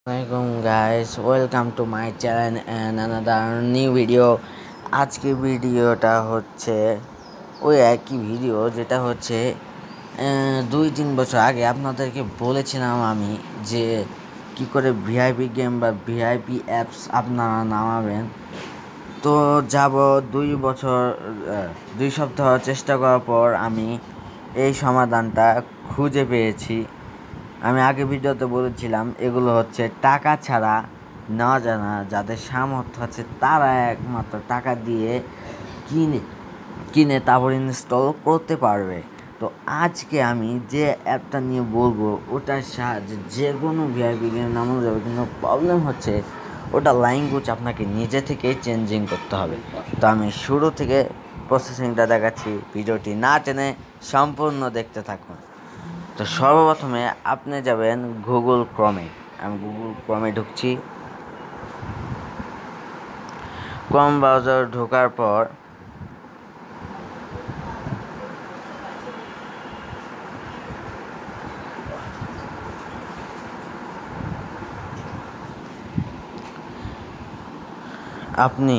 Welcome guys, welcome to my channel and another new video. আজকে ভিডিওটা হচ্ছে ওই একই ভিডিও যেটা হচ্ছে 2-3 বছর আগে আপনাদেরকে বলেছিলাম আমি যে কি করে ভিআইপি গেম বা ভিআইপি অ্যাপস আপনারা নামাবেন। তো যাব 2 সপ্তাহ চেষ্টা করার পর আমি এই সমাধানটা খুঁজে পেয়েছি। আমি আগে ভিডিওতে বলেছিলাম এগুলো হচ্ছে টাকা ছাড়া নেওয়া যায় না, যাদের সামর্থ্য আছে তারা একমাত্র টাকা দিয়ে কিনে তারপর ইনস্টল করতে পারবে। তো আজকে আমি যে অ্যাপটা নিয়ে বলবো ওটার সাহায্যে যে কোনো ভিআইপি গেম নামানো যাবে, কিন্তু প্রবলেম হচ্ছে ওটা ল্যাঙ্গুয়েজ আপনাকে নিজে থেকেই চেঞ্জিং করতে হবে। তো আমি শুরু থেকে প্রসেসিংটা দেখাচ্ছি, ভিডিওটি না টেনে সম্পূর্ণ দেখতে থাকুন। তো সর্বপ্রথমে আপনি যাবেন গুগল ক্রমে। আমি গুগল ক্রমে ঢুকছি। ক্রম ব্রাউজার ঢোকার পর আপনি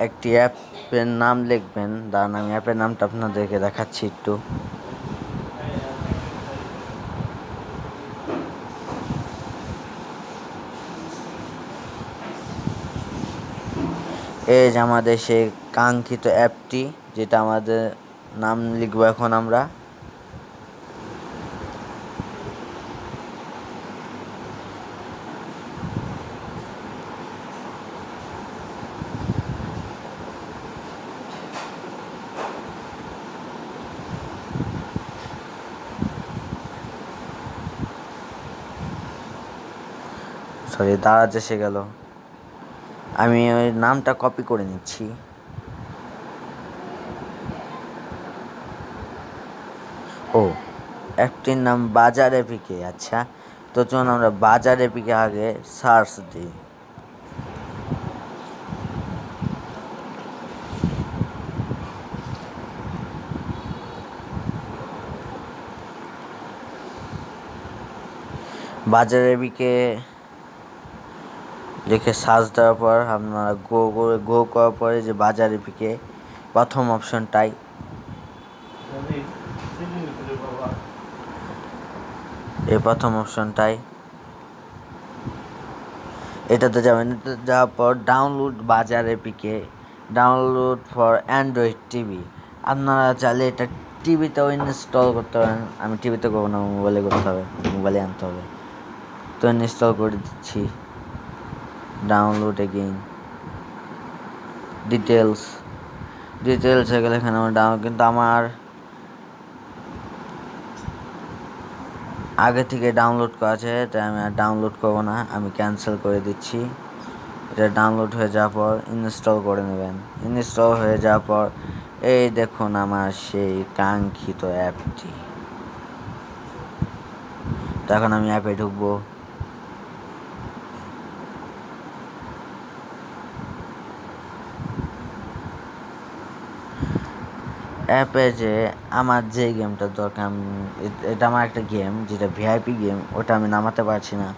একটি অ্যাপের নাম লিখবেন। দাঁড়ান, আমি অ্যাপের নামটা আপনাদেরকে দেখাচ্ছি একটু। এই যে আমাদের সেই কাঙ্ক্ষিত অ্যাপটি, যেটা আমাদের নাম লিখবো এখন আমরা। সরি, দাঁড়াতে এসে গেল। আমি ওই নামটা কপি করে নিচ্ছি। ও, অ্যাপটির নাম বাজার এপিকে। আচ্ছা, তো চলুন আমরা বাজার এপিকে আগে সার্চ দিই। বাজার এপিকে লিখে সার্চ দেওয়ার পর আপনারা গো করার পরে যে বাজার এপিকে প্রথম অপশনটাই, এই প্রথম অপশনটাই এটাতে যাবেন। এটাতে যাওয়ার পর ডাউনলোড বাজার APK, download for Android TV. আপনারা চাইলে এটা টিভিতেও ইনস্টল করতে পারেন। আমি টিভিতে করবো না, মোবাইলে করতে হবে, মোবাইলে আনতে হবে। তো ইনস্টল করে দিচ্ছি। ডাউনলোড এগেইন, ডিটেলস হয়ে গেলে এখানে আমার ডাউনলোড, কিন্তু আমার আগে থেকে ডাউনলোড করা আছে, তাই আমি আর ডাউনলোড করবো না, আমি ক্যান্সেল করে দিচ্ছি। এটা ডাউনলোড হয়ে যাওয়ার পর ইনস্টল করে নেবেন। ইনস্টল হয়ে যাওয়ার পর এই দেখুন আমার সেই কাঙ্ক্ষিত অ্যাপটি। তো এখন আমি অ্যাপে ঢুকবো। অ্যাপে যে আমার যে গেমটা দরকার, এটা আমার একটা গেম যেটা ভিআইপি গেম, ওটা আমি নামাতে পারছি না।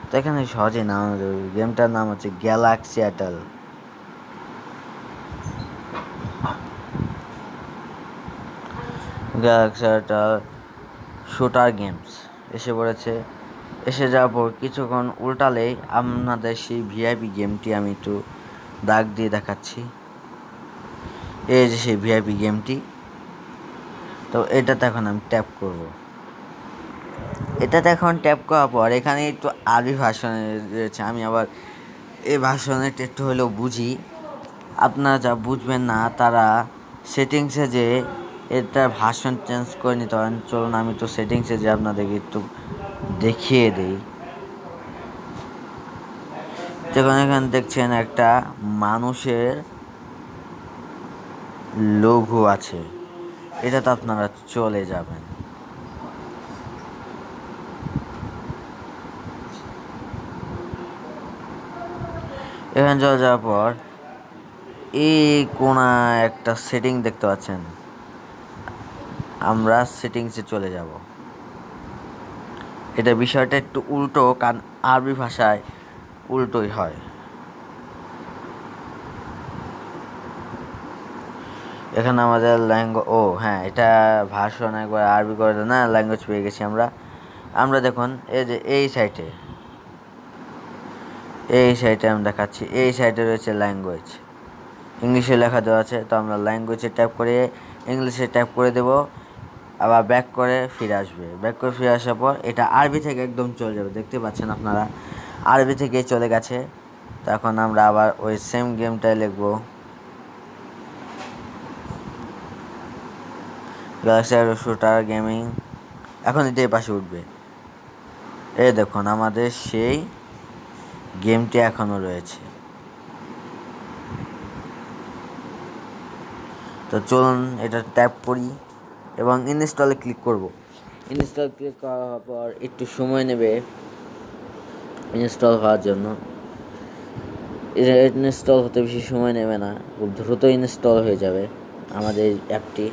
তো এখানে সহজেই নামানো যাবে। গেমটার নাম হচ্ছে Galaxy atoll. Galaxy atoll shooter games এসে পড়েছে। এসে যাওয়ার পর কিছুক্ষণ উল্টালেই আপনাদের সেই ভিআইপি গেমটি আমি একটু দাগ দিয়ে দেখাচ্ছি। এই যে সেই ভিআইপি গেমটি। তো এটাতে এখন আমি ট্যাপ করব। এটাতে এখন ট্যাপ করার পর এখানে একটু আরবি ভাষণে রয়েছে। আমি আবার এই ভাষণেরটা একটু হলেও বুঝি। আপনারা যা বুঝবেন না তারা সেটিংসে যে এটার ভাষণ চেঞ্জ করে নিতে পারেন। চলুন আমি তো সেটিংসে যে আপনাদেরকে একটু দেখিয়ে দিই। যখন এখানে দেখছেন একটা মানুষের লোগো আছে, এটাতে আপনারা চলে যাবেন। এখানে চলে যাওয়ার পর এই কোনায় একটা সেটিং দেখতে পাচ্ছেন, আমরা সেটিংসে চলে যাব। এটা বিষয়টা একটু উল্টো, কারণ আরবি ভাষায় উল্টোই হয়। এখানে আমাদের হ্যাঁ, এটা ভার্সন একবার আরবি করে দেয় না, ল্যাঙ্গুয়েজ পেয়ে গেছি আমরা দেখুন এই সাইটে আমি দেখাচ্ছি, এই সাইটে রয়েছে ল্যাঙ্গুয়েজ, ইংলিশে লেখা দেওয়া আছে। তো আমরা ল্যাঙ্গুয়েজে ট্যাপ করে ইংলিশে ট্যাপ করে দেব, আবার ব্যাক করে ফিরে আসবে। ব্যাক করে ফিরে আসার পর এটা আরবি থেকে একদম চলে যাবে, দেখতে পাচ্ছেন আপনারা আরবি থেকেই চলে গেছে। তো এখন আমরা আবার ওই সেম গেমটাই লিখব, গ্যালাক্সি শুটার গেমিং। এখন এটাই পাশে উঠবে, এই দেখুন আমাদের সেই গেমটি এখনও রয়েছে। তো চলুন এটা ট্যাপ করি এবং ইনস্টলে ক্লিক করব। ইনস্টল ক্লিক করার পর একটু সময় নেবে ইনস্টল হওয়ার জন্য। ইনস্টল হতে বেশি সময় নেবে না, খুব দ্রুত ইনস্টল হয়ে যাবে আমাদের অ্যাপটি।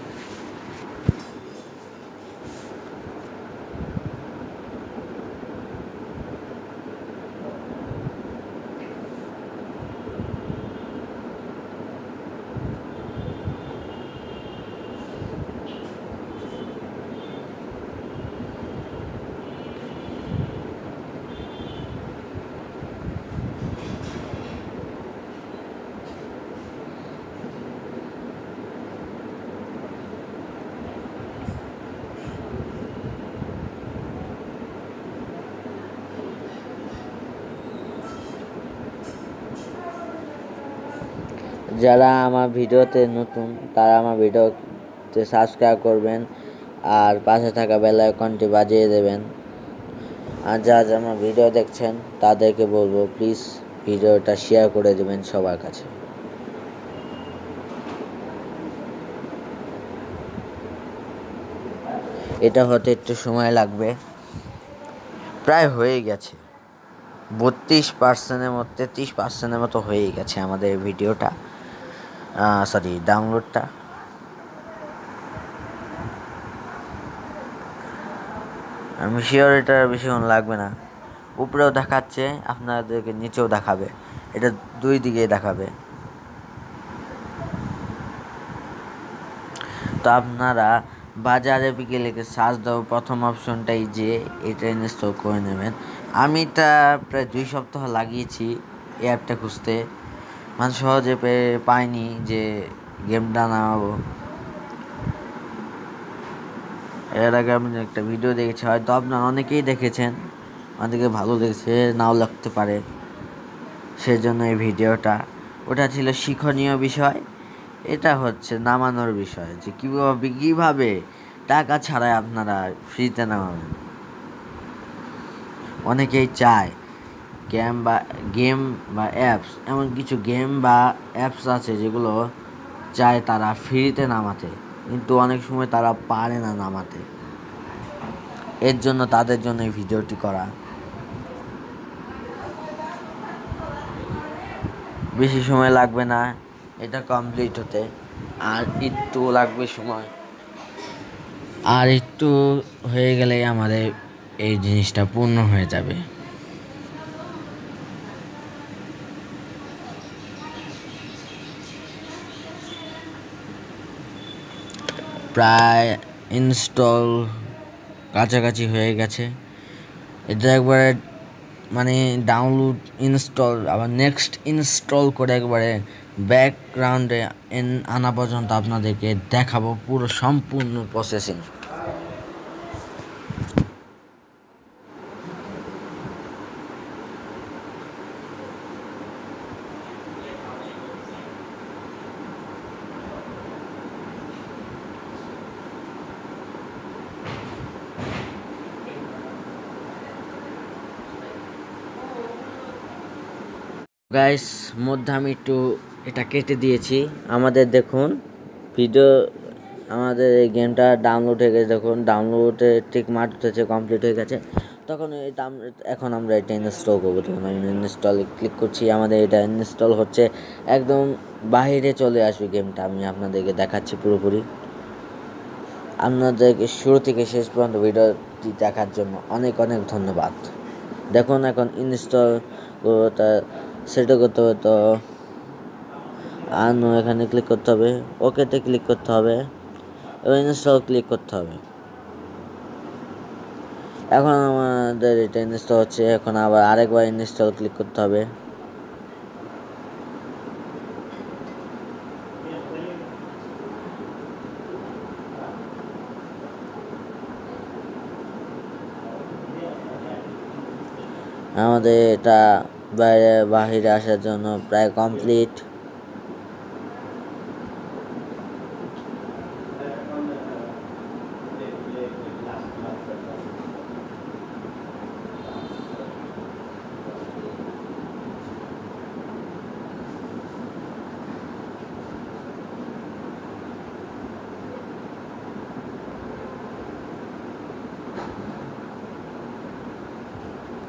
যারা আমার ভিডিওতে নতুন তারা আমার ভিডিওতে সাবস্ক্রাইব করবেন আর পাশে থাকা বেল আইকনটি বাজিয়ে দেবেন। আর যারা আমার ভিডিও দেখছেন তাদেরকে বলবো প্লিজ ভিডিওটা শেয়ার করে দেবেন সবার কাছে। এটা হতে একটু সময় লাগবে, প্রায় হয়ে গেছে 32%-এর মধ্যে 30%-এর মতো হয়ে গেছে আমাদের ভিডিওটা, ডাউনলোডটা। আমি শিওর এটা বেশিক্ষণ লাগবে না। উপরেও দেখাচ্ছে, আপনাদেরকে নিচেও দেখাবে, এটা দুই দিকেই দেখাবে। তো আপনারা বাজারে পিকে লিখে সার্চ দেওয়ার প্রথম অপশনটাই যে এটা ইনস্টল করে নেবেন। আমি এটা প্রায় 2 সপ্তাহ লাগিয়েছি এই অ্যাপটা খুঁজতে, মানে সহজে পাইনি যে গেমটা নামাবো। এর আগে আমি একটা ভিডিও দেখেছি, হয়তো আপনারা অনেকেই দেখেছেন, অনেকে ভালো দেখেছে, নাও লাগতে পারে, সেজন্য এই ভিডিওটা। ওটা ছিল শিক্ষণীয় বিষয়, এটা হচ্ছে নামানোর বিষয়, যে কীভাবে টাকা ছাড়াই আপনারা ফ্রিতে নামাবেন। অনেকেই চায় গেম বা অ্যাপস, এমন কিছু গেম বা অ্যাপস আছে যেগুলো চায় তারা ফ্রিতে নামাতে, কিন্তু অনেক সময় তারা পারে না নামাতে। এর জন্য তাদের জন্য এই ভিডিওটি করা। বেশি সময় লাগবে না এটা কমপ্লিট হতে, আর একটু লাগবে সময়, আর একটু হয়ে গেলেই আমাদের এই জিনিসটা পূর্ণ হয়ে যাবে। প্রায় ইনস্টল কাছাকাছি হয়ে গেছে। এটা একবারে মানে ডাউনলোড ইনস্টল আবার নেক্সট ইনস্টল করে একবারে ব্যাকগ্রাউন্ডে আনা পর্যন্ত আপনাদেরকে দেখাবো পুরো সম্পূর্ণ প্রসেসিং। গাইস, মধ্যে আমি একটু এটা কেটে দিয়েছি। আমাদের দেখুন ভিডিও, আমাদের এই গেমটা ডাউনলোড হয়ে গেছে, দেখুন ডাউনলোডে ঠিক মার্ক উঠেছে, কমপ্লিট হয়ে গেছে। তখন এখন আমরা এটা ইনস্টল করবো। তখন আমি ইনস্টলে ক্লিক করছি, আমাদের এটা ইনস্টল হচ্ছে, একদম বাইরে চলে আসবে গেমটা। আমি আপনাদেরকে দেখাচ্ছি পুরোপুরি। আপনাদেরকে শুরু থেকে শেষ পর্যন্ত ভিডিওটি দেখার জন্য অনেক অনেক ধন্যবাদ। দেখুন এখন ইনস্টল তা সেটা করতে হবে। তো আনো এখানে ক্লিক করতে হবে, ওকেতে ক্লিক করতে হবে এবং ইনস্টল ক্লিক করতে হবে। এখন আমাদের এটা ইনস্টল হচ্ছে, এখন আবার আরেকবার ইনস্টল ক্লিক করতে হবে। আমাদের এটা বাহিরে আসার জন্য প্রায় কমপ্লিট।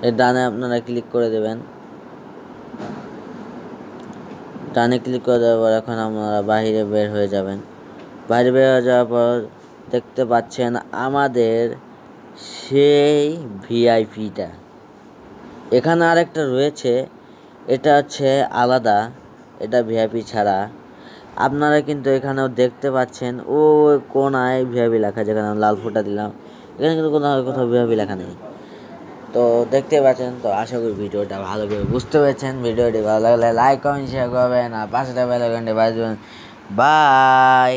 এর ডানে আপনারা ক্লিক করে দেবেন। ডানে ক্লিক করে দেওয়ার পর এখন আপনারা বাইরে বের হয়ে যাবেন। বাইরে বের হয়ে যাওয়ার পর দেখতে পাচ্ছেন আমাদের সেই ভিআইপিটা। এখানে আরেকটা রয়েছে, এটা হচ্ছে আলাদা, এটা ভিআইপি ছাড়া। আপনারা কিন্তু এখানেও দেখতে পাচ্ছেন ও কোনায় ভিআইপি লেখা, যেখানে লাল ফোঁটা দিলাম এখানে কিন্তু কোথাও ভিআইপি লেখা নেই। তো দেখতে পাচ্ছেন। তো আশা করি ভিডিওটা ভালোভাবে বুঝতে পেরেছেন। ভিডিওটি ভালো লাগলে লাইক কমেন্ট শেয়ার করবেন আর পাশে বেল আইকনটি বাজিয়ে দেবেন। বাই।